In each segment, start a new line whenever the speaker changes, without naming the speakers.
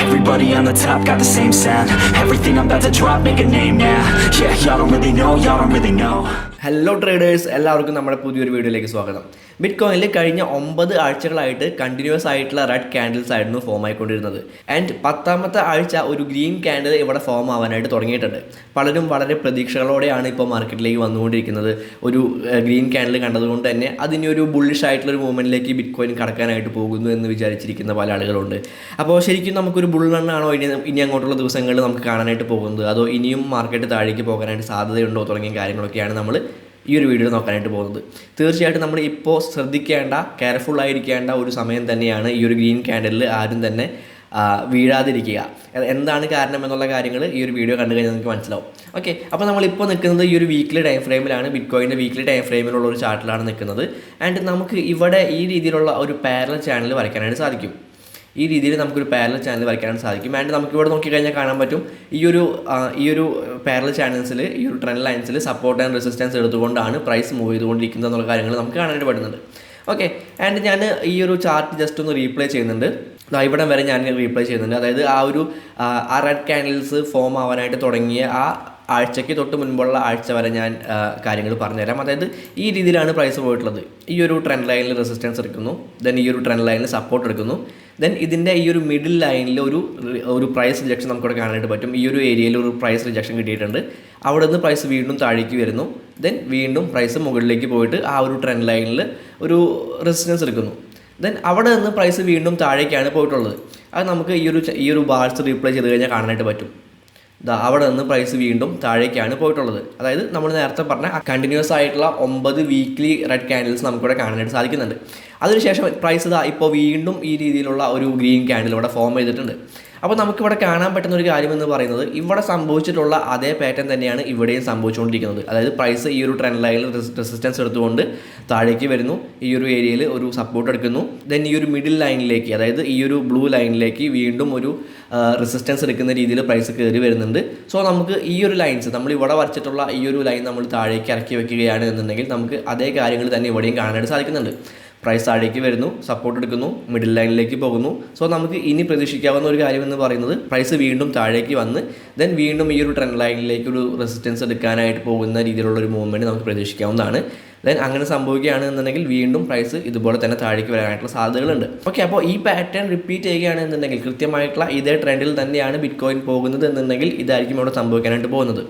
Everybody on the top got the same sound. Everything I'm about to drop, make a name now. Yeah, y'all don't really know, y'all don't really know.
Hello traders, എല്ലാവർക്കും നമ്മുടെ പുതിയൊരു വീഡിയോയിലേക്ക് സ്വാഗതം. ബിറ്റ്കോയിനിൽ കഴിഞ്ഞ 9 ആഴ്ചകളായിട്ട് continuous ആയിട്ടുള്ള red candles ആയിരുന്നു form ആയിക്കൊണ്ടിരുന്നത്. And 10ാമത്തെ ആഴ്ച ഒരു ഗ്രീൻ ക്യാൻഡിൽ ഇവിടെ ഫോം ആവാനായിട്ട് തുടങ്ങിയിട്ടുണ്ട്. പലരും വളരെ പ്രതീക്ഷകളോടെയാണ് ഇപ്പോൾ മാർക്കറ്റിലേക്ക് വന്നുകൊണ്ടിരിക്കുന്നത്. ഒരു ഗ്രീൻ ക്യാൻഡിൽ കണ്ടതുകൊണ്ട് തന്നെ അതിന് ഒരു ബുള്ളിഷ് ആയിട്ടുള്ളൊരു മൂവ്മെൻറ്റിലേക്ക് ബിറ്റ്കോയിൻ കടക്കാനായിട്ട് പോകുന്നു എന്ന് വിചാരിച്ചിരിക്കുന്ന പല ആളുകളുണ്ട്. അപ്പോൾ ശരിക്കും നമുക്കൊരു ബുൾ റണ്ണാണോ ഇനി അങ്ങോട്ടുള്ള ദിവസങ്ങളിൽ നമുക്ക് കാണാനായിട്ട് പോകുന്നത്, അതോ ഇനിയും മാർക്കറ്റ് താഴേക്ക് പോകാനായിട്ട് സാധ്യതയുണ്ടോ തുടങ്ങിയ കാര്യങ്ങളൊക്കെയാണ് നമ്മൾ ഈ ഒരു വീഡിയോ നോക്കാനായിട്ട് പോകുന്നത്. തീർച്ചയായിട്ടും നമ്മൾ ഇപ്പോൾ ശ്രദ്ധിക്കേണ്ട, കെയർഫുള്ളായിരിക്കേണ്ട ഒരു സമയം തന്നെയാണ് ഈ ഒരു ഗ്രീൻ ക്യാൻഡലിൽ ആരും തന്നെ വീഴാതിരിക്കുക. എന്താണ് കാരണം എന്നുള്ള കാര്യങ്ങൾ ഈ ഒരു വീഡിയോ കണ്ടു കഴിഞ്ഞാൽ നിങ്ങൾക്ക് മനസ്സിലാവും. ഓക്കെ, അപ്പോൾ നമ്മളിപ്പോൾ നിൽക്കുന്നത് ഈ ഒരു വീക്ക്ലി ടൈം ഫ്രെയിമിലാണ്. ബിറ്റ്കോയിൻ്റെ വീക്ക്ലി ടൈം ഫ്രെയിമിലുള്ള ഒരു ചാർട്ടിലാണ് നിൽക്കുന്നത്. ആൻഡ് നമുക്ക് ഇവിടെ ഈ രീതിയിലുള്ള ഒരു പാരലൽ ചാനൽ വരയ്ക്കാനായിട്ട് സാധിക്കും. ഈ രീതിയിൽ നമുക്കൊരു പാരലൽ ചാനൽ വരയ്ക്കാനായിട്ട് സാധിക്കും. ആൻഡ് നമുക്കിവിടെ നോക്കിക്കഴിഞ്ഞാൽ കാണാൻ പറ്റും ഈ ഒരു പാരലൽ ചാനൽസിൽ, ഈ ഒരു ട്രെൻഡ് ലൈൻസിൽ സപ്പോർട്ട് ആൻഡ് റെസിസ്റ്റൻസ് എടുത്തുകൊണ്ടാണ് പ്രൈസ് മൂവ് ചെയ്തുകൊണ്ടിരിക്കുന്നത് എന്നുള്ള കാര്യങ്ങൾ നമുക്ക് കാണാനായിട്ട് പറ്റുന്നുണ്ട്. ഓക്കെ, ആൻഡ് ഞാൻ ഈ ഒരു ചാർട്ട് ജസ്റ്റ് ഒന്ന് റീപ്ലേ ചെയ്യുന്നുണ്ട്. ഇവിടെ വരെ ഞാൻ റീപ്ലേ ചെയ്യുന്നുണ്ട്. അതായത് ആ റെഡ് ക്യാൻഡിൽസ് ഫോം ആവാനായിട്ട് തുടങ്ങിയ ആ ആഴ്ചയ്ക്ക് തൊട്ട് മുൻപുള്ള ആഴ്ച വരെ ഞാൻ കാര്യങ്ങൾ പറഞ്ഞുതരാം. അതായത് ഈ രീതിയിലാണ് പ്രൈസ് പോയിട്ടുള്ളത്. ഈ ഒരു ട്രെൻഡ് ലൈനിൽ റെസിസ്റ്റൻസ് എടുക്കുന്നു, ദെൻ ഈ ഒരു ട്രെൻഡ് ലൈനിൽ സപ്പോർട്ട് എടുക്കുന്നു, ദെൻ ഇതിൻ്റെ ഈ ഒരു മിഡിൽ ലൈനിൽ ഒരു പ്രൈസ് റിജക്ഷൻ നമുക്കിവിടെ കാണാനായിട്ട് പറ്റും. ഈ ഒരു ഏരിയയിൽ ഒരു പ്രൈസ് റിജക്ഷൻ കിട്ടിയിട്ടുണ്ട്. അവിടെ നിന്ന് പ്രൈസ് വീണ്ടും താഴേക്ക് വരുന്നു, ദെൻ വീണ്ടും പ്രൈസ് മുകളിലേക്ക് പോയിട്ട് ആ ഒരു ട്രെൻഡ് ലൈനിൽ ഒരു റെസിസ്റ്റൻസ് എടുക്കുന്നു, ദെൻ അവിടെ നിന്ന് പ്രൈസ് വീണ്ടും താഴേക്കാണ് പോയിട്ടുള്ളത്. അത് നമുക്ക് ഈ ഒരു ബാർസ് റീപ്ലേ ചെയ്ത് കഴിഞ്ഞാൽ കാണാനായിട്ട് പറ്റും. അവിടെ നിന്ന് പ്രൈസ് വീണ്ടും താഴേക്കാണ് പോയിട്ടുള്ളത്. അതായത് നമ്മൾ നേരത്തെ പറഞ്ഞ കണ്ടിന്യൂസ് ആയിട്ടുള്ള 9 വീക്ക്ലി റെഡ് ക്യാൻഡിൽസ് നമുക്കിവിടെ കാണാനായിട്ട് സാധിക്കുന്നുണ്ട്. അതിനുശേഷം പ്രൈസ് ഇപ്പോൾ വീണ്ടും ഈ രീതിയിലുള്ള ഒരു ഗ്രീൻ ക്യാൻഡിൽ ഇവിടെ ഫോം ചെയ്തിട്ടുണ്ട്. അപ്പോൾ നമുക്കിവിടെ കാണാൻ പറ്റുന്ന ഒരു കാര്യം എന്ന് പറയുന്നത്, ഇവിടെ സംഭവിച്ചിട്ടുള്ള അതേ പാറ്റേൺ തന്നെയാണ് ഇവിടെയും സംഭവിച്ചുകൊണ്ടിരിക്കുന്നത്. അതായത് പ്രൈസ് ഈ ഒരു ട്രെൻഡ് ലൈനിൽ റെസിസ്റ്റൻസ് എടുത്തുകൊണ്ട് താഴേക്ക് വരുന്നു, ഈ ഒരു ഏരിയയിൽ ഒരു സപ്പോർട്ട് എടുക്കുന്നു, ദെൻ ഈ ഒരു മിഡിൽ ലൈനിലേക്ക്, അതായത് ഈ ഒരു ബ്ലൂ ലൈനിലേക്ക് വീണ്ടും ഒരു റെസിസ്റ്റൻസ് എടുക്കുന്ന രീതിയിൽ പ്രൈസ് കയറി വരുന്നുണ്ട്. സോ നമുക്ക് ഈ ഒരു ലൈൻസ്, നമ്മൾ ഇവിടെ വരച്ചിട്ടുള്ള ഈ ഒരു ലൈൻ നമ്മൾ താഴേക്ക് ഇറക്കി വെക്കുകയാണ് എന്നുണ്ടെങ്കിൽ നമുക്ക് അതേ കാര്യങ്ങൾ തന്നെ ഇവിടെയും കാണാനായിട്ട് സാധിക്കുന്നുണ്ട്. പ്രൈസ് താഴേക്ക് വരുന്നു, സപ്പോർട്ട് എടുക്കുന്നു, മിഡിൽ ലൈനിലേക്ക് പോകുന്നു. സോ നമുക്ക് ഇനി പ്രതീക്ഷിക്കാവുന്ന ഒരു കാര്യം എന്ന് പറയുന്നത്, പ്രൈസ് വീണ്ടും താഴേക്ക് വന്ന് ദെൻ വീണ്ടും ഈ ഒരു ട്രെൻഡ് ലൈനിലേക്ക് ഒരു റെസിസ്റ്റൻസ് എടുക്കാനായിട്ട് പോകുന്ന രീതിയിലുള്ള ഒരു മൂവ്മെൻറ്റ് നമുക്ക് പ്രതീക്ഷിക്കാവുന്നതാണ്. ദെൻ അങ്ങനെ സംഭവിക്കുകയാണ് എന്നുണ്ടെങ്കിൽ വീണ്ടും പ്രൈസ് ഇതുപോലെ തന്നെ താഴേക്ക് വരാനായിട്ടുള്ള സാധ്യതകളുണ്ട്. ഓക്കെ, അപ്പോൾ ഈ പാറ്റേൺ റിപ്പീറ്റ് ചെയ്യുകയാണ് എന്നുണ്ടെങ്കിൽ, കൃത്യമായിട്ടുള്ള ഇതേ ട്രെൻഡിൽ തന്നെയാണ് ബിറ്റ്കോയിൻ പോകുന്നത് എന്നുണ്ടെങ്കിൽ ഇതായിരിക്കും ഇവിടെ സംഭവിക്കാനായിട്ട് പോകുന്നത്.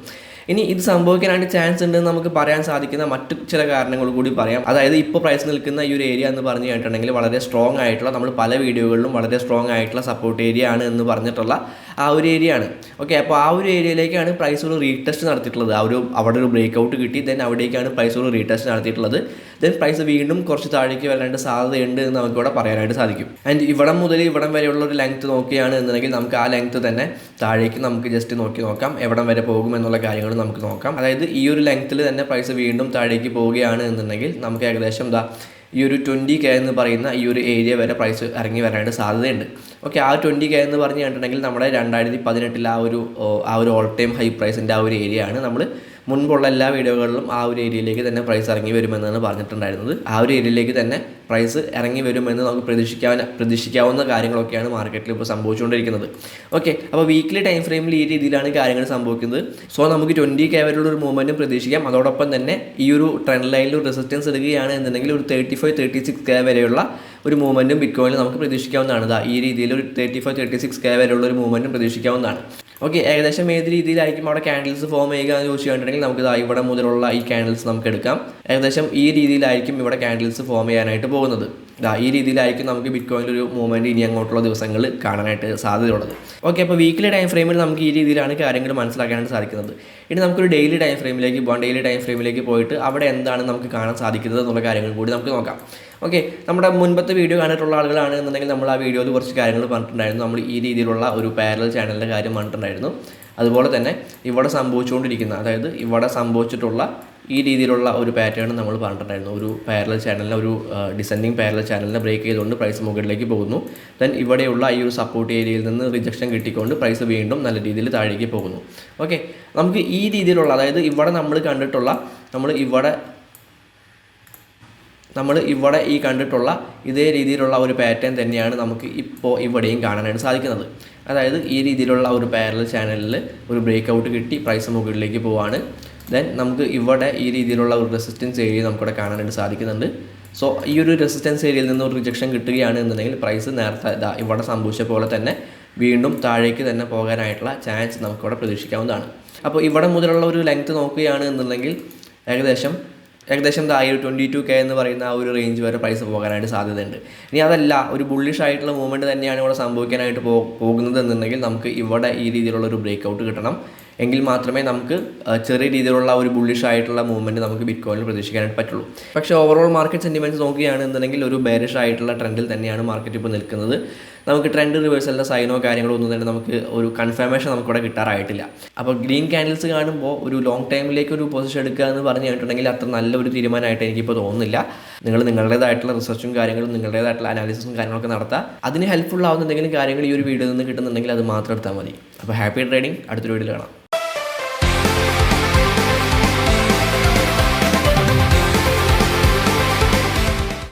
ഇനി ഇത് സംഭവിക്കാനായിട്ട് ചാൻസ് ഉണ്ടെന്ന് നമുക്ക് പറയാൻ സാധിക്കുന്ന മറ്റു ചില കാരണങ്ങൾ കൂടി പറയാം. അതായത് ഇപ്പോൾ പ്രൈസ് നിൽക്കുന്ന ഈ ഒരു ഏരിയ എന്ന് പറഞ്ഞു കഴിഞ്ഞിട്ടുണ്ടെങ്കിൽ വളരെ സ്ട്രോങ് ആയിട്ടുള്ള, നമ്മൾ പല വീഡിയോകളിലും വളരെ സ്ട്രോങ് ആയിട്ടുള്ള സപ്പോർട്ട് ഏരിയ ആണ് എന്ന് പറഞ്ഞിട്ടുള്ള ആ ഒരു ഏരിയ ആണ്. ഓക്കെ, അപ്പോൾ ആ ഒരു ഏരിയയിലേക്കാണ് പ്രൈസ് ഒരു റീടെസ്റ്റ് നടത്തിയിട്ടുള്ളത്. അവിടെ ഒരു ബ്രേക്ക് ഔട്ട് കിട്ടി, ദെൻ അവിടേക്കാണ് പ്രൈസ് ഒരു റീടെസ്റ്റ് നടത്തിയിട്ടുള്ളത്. ദെൻ പ്രൈസ് വീണ്ടും കുറച്ച് താഴേക്ക് വരാനായിട്ട് സാധ്യതയുണ്ട് എന്ന് നമുക്കിവിടെ പറയാനായിട്ട് സാധിക്കും. ആൻഡ് ഇവിടം മുതൽ ഇവിടം വരെയുള്ള ഒരു ലെങ്ത്ത് നോക്കുകയാണ് എന്നുണ്ടെങ്കിൽ നമുക്ക് ആ ലെങ്ത്ത് തന്നെ താഴേക്ക് നമുക്ക് ജസ്റ്റ് നോക്കാം, എവിടം വരെ പോകും എന്നുള്ള കാര്യങ്ങൾ നമുക്ക് നോക്കാം. അതായത് ഈ ഒരു ലെങ്ത്തിൽ തന്നെ പ്രൈസ് വീണ്ടും താഴേക്ക് പോവുകയാണ് എന്നുണ്ടെങ്കിൽ നമുക്ക് ഏകദേശം ഈ ഒരു 20K എന്ന് പറയുന്ന ഈ ഒരു ഏരിയ വരെ പ്രൈസ് ഇറങ്ങി വരാനായിട്ട് സാധ്യതയുണ്ട്. ഓക്കെ, ആ 20K എന്ന് പറഞ്ഞു കഴിഞ്ഞിട്ടുണ്ടെങ്കിൽ നമ്മുടെ 2018 ആ ഒരു ഓൾ ടൈം ഹൈ പ്രൈസിൻ്റെ ആ ഒരു ഏരിയ ആണ്. നമ്മൾ മുൻപുള്ള എല്ലാ വീഡിയോകളിലും ആ ഒരു ഏരിയയിലേക്ക് തന്നെ പ്രൈസ് ഇറങ്ങി വരുമെന്നാണ് പറഞ്ഞിട്ടുണ്ടായിരുന്നത്. ആ ഒരു ഏരിയയിലേക്ക് തന്നെ പ്രൈസ് ഇറങ്ങി വരുമെന്ന് നമുക്ക് പ്രതീക്ഷിക്കാവുന്ന കാര്യങ്ങളൊക്കെയാണ് മാർക്കറ്റിൽ ഇപ്പോൾ സംഭവിച്ചുകൊണ്ടിരിക്കുന്നത്. ഓക്കെ, അപ്പോൾ വീക്ക്ലി ടൈം ഫ്രെയിമിൽ ഈ രീതിയിലാണ് കാര്യങ്ങൾ സംഭവിക്കുന്നത്. സോ നമുക്ക് 20K വരെയുള്ള ഒരു മൂവ്മെൻറ്റും പ്രതീക്ഷിക്കാം. അതോടൊപ്പം തന്നെ ഈ ഒരു ട്രെൻഡ് ലൈനിൽ റെസിസ്റ്റൻസ് എടുക്കുകയാണ് എന്നുണ്ടെങ്കിൽ ഒരു 35-36K വരെയുള്ള ഒരു മൂവ്മെൻറ്റും ബിറ്റ്കോയിനിൽ നമുക്ക് പ്രതീക്ഷിക്കാവുന്നതാണ്. ഈ രീതിയിൽ ഒരു 35-36K വരെയുള്ള ഒരു മൂവ്മെൻറ്റും പ്രതീക്ഷിക്കാവുന്നതാണ്. ഓക്കെ, ഏകദേശം ഏത് രീതിയിലായിരിക്കും അവിടെ ക്യാൻഡിൽസ് ഫോം ചെയ്യുക എന്ന് ചോദിച്ചു കഴിഞ്ഞിട്ടുണ്ടെങ്കിൽ നമുക്ക് ഇവിടെ മുതലുള്ള ഈ ക്യാൻഡിൽസ് നമുക്ക് എടുക്കാം. ഏകദേശം ഈ രീതിയിലായിരിക്കും ഇവിടെ ക്യാൻഡിൽസ് ഫോം ചെയ്യാനായിട്ട് പോകുന്നത്. ഈ രീതിയിലായിരിക്കും നമുക്ക് ബിറ്റ്കോയിനിൽ ഒരു മൂവ്മെൻറ്റ് ഇനി അങ്ങോട്ടുള്ള ദിവസങ്ങൾ കാണാനായിട്ട് സാധ്യതയുള്ളത്. ഓക്കെ, അപ്പോൾ വീക്ക്ലി ടൈം ഫ്രെയിമിൽ നമുക്ക് ഈ രീതിയിലാണ് കാര്യങ്ങൾ മനസ്സിലാക്കാനായിട്ട് സാധിക്കുന്നത്. ഇനി നമുക്കൊരു ഡെയിലി ടൈം ഫ്രെയിമിലേക്ക് പോകാം. ഡെയിലി ടൈം ഫ്രെയിമിലേക്ക് പോയിട്ട് അവിടെ എന്താണ് നമുക്ക് കാണാൻ സാധിക്കുന്നത് എന്നുള്ള കാര്യങ്ങൾ കൂടി നമുക്ക് നോക്കാം. ഓക്കെ, നമ്മുടെ മുൻപത്തെ വീഡിയോ കണ്ടിട്ടുള്ള ആളുകളാണ് എന്നുണ്ടെങ്കിൽ നമ്മൾ ആ വീഡിയോയിൽ കുറച്ച് കാര്യങ്ങൾ പറഞ്ഞിട്ടുണ്ടായിരുന്നു. നമ്മൾ ഈ രീതിയിലുള്ള ഒരു പാരലൽ ചാനലിൻ്റെ കാര്യം പറഞ്ഞിട്ടുണ്ടായിരുന്നു. അതുപോലെ തന്നെ ഇവിടെ സംഭവിച്ചുകൊണ്ടിരിക്കുന്ന, അതായത് ഇവിടെ സംഭവിച്ചിട്ടുള്ള ഈ രീതിയിലുള്ള ഒരു പാറ്റേൺ നമ്മൾ പറഞ്ഞിട്ടുണ്ടായിരുന്നു. ഒരു പാരലൽ ചാനലിനെ, ഒരു ഡിസെൻഡിങ് പാരലൽ ചാനലിനെ ബ്രേക്ക് ചെയ്തുകൊണ്ട് പ്രൈസ് മുകളിലേക്ക് പോകുന്നു. ദെൻ ഇവിടെയുള്ള ഈ ഒരു സപ്പോർട്ട് ഏരിയയിൽ നിന്ന് റിജക്ഷൻ കിട്ടിക്കൊണ്ട് പ്രൈസ് വീണ്ടും നല്ല രീതിയിൽ താഴേക്ക് പോകുന്നു. ഓക്കെ, നമുക്ക് ഈ രീതിയിലുള്ള, അതായത് ഇവിടെ നമ്മൾ കണ്ടിട്ടുള്ള, നമ്മൾ ഇവിടെ നമ്മൾ ഇവിടെ ഈ കണ്ടിട്ടുള്ള ഇതേ രീതിയിലുള്ള ഒരു പാറ്റേൺ തന്നെയാണ് നമുക്ക് ഇപ്പോൾ ഇവിടെയും കാണാനായിട്ട് സാധിക്കുന്നത്. അതായത് ഈ രീതിയിലുള്ള ഒരു പാരലൽ ചാനലിൽ ഒരു ബ്രേക്ക് ഔട്ട് കിട്ടി പ്രൈസ് മുകളിലേക്ക് പോവാണ്. ദെൻ നമുക്ക് ഇവിടെ ഈ രീതിയിലുള്ള ഒരു റെസിസ്റ്റൻസ് ഏരിയ നമുക്കിവിടെ കാണാനായിട്ട് സാധിക്കുന്നുണ്ട്. സോ ഈ ഒരു റെസിസ്റ്റൻസ് ഏരിയയിൽ നിന്ന് ഒരു റിജക്ഷൻ കിട്ടുകയാണ് എന്നുണ്ടെങ്കിൽ പ്രൈസ് നേരത്തെ ഇവിടെ സംഭവിച്ച പോലെ തന്നെ വീണ്ടും താഴേക്ക് തന്നെ പോകാനായിട്ടുള്ള ചാൻസ് നമുക്കിവിടെ പ്രതീക്ഷിക്കാവുന്നതാണ്. അപ്പോൾ ഇവിടെ മുതലുള്ള ഒരു ലെങ്ത് നോക്കുകയാണ് എന്നുണ്ടെങ്കിൽ ഏകദേശം ഈ ഒരു 22K എന്ന് പറയുന്ന ആ ഒരു റേഞ്ച് വരെ പ്രൈസ് പോകാനായിട്ട് സാധ്യതയുണ്ട്. ഇനി അതല്ല ഒരു ബുള്ളിഷ് ആയിട്ടുള്ള മൂവ്മെൻറ്റ് തന്നെയാണ് ഇവിടെ സംഭവിക്കാനായിട്ട് പോകുന്നത് എന്നുണ്ടെങ്കിൽ നമുക്ക് ഇവിടെ ഈ രീതിയിലുള്ള ഒരു ബ്രേക്ക് ഔട്ട് കിട്ടണം. എങ്കിൽ മാത്രമേ നമുക്ക് ചെറിയ രീതിയിലുള്ള ഒരു ബുള്ളിഷ് ആയിട്ടുള്ള മൂവ്മെൻറ്റ് നമുക്ക് ബിറ്റ്കോയിനിൽ പ്രതീക്ഷിക്കാനായിട്ട് പറ്റുള്ളൂ. പക്ഷേ ഓവറോൾ മാർക്കറ്റ് സെൻറ്റിമെൻറ്റ്സ് നോക്കുകയാണെന്നുണ്ടെങ്കിൽ ഒരു ബെയറിഷ് ആയിട്ടുള്ള ട്രെൻഡിൽ തന്നെയാണ് മാർക്കറ്റ് ഇപ്പോൾ നിൽക്കുന്നത്. നമുക്ക് ട്രെൻഡ് റിവേഴ്സലിൻ്റെ സൈനോ കാര്യങ്ങളോ ഒന്നും തന്നെ നമുക്ക് ഒരു കൺഫർമേഷൻ നമുക്കിവിടെ കിട്ടാറായിട്ടില്ല. അപ്പോൾ ഗ്രീൻ ക്യാൻഡിൽസ് കാണുമ്പോൾ ഒരു ലോങ് ടൈമിലേക്ക് ഒരു പൊസിഷൻ എടുക്കുക എന്ന് പറഞ്ഞു കഴിഞ്ഞിട്ടുണ്ടെങ്കിൽ അത്ര നല്ലൊരു തീരുമാനമായിട്ട് എനിക്കിപ്പോൾ തോന്നുന്നില്ല. നിങ്ങളുടേതായിട്ടുള്ള റിസർച്ചും കാര്യങ്ങളും നിങ്ങളുടേതായിട്ടുള്ള അനാലിസിസും കാര്യങ്ങളൊക്കെ നടത്തുക. അതിന് ഹെൽപ്ഫുൾ ആവുന്ന എന്തെങ്കിലും കാര്യങ്ങൾ ഈ ഒരു വീഡിയോയിൽ നിന്ന് കിട്ടുന്നുണ്ടെങ്കിൽ അത് മാത്രം എടുത്താൽ മതി. അപ്പോൾ ഹാപ്പി ട്രേഡിംഗ്, അടുത്തൊരു വീഡിയോയിൽ കാണാം.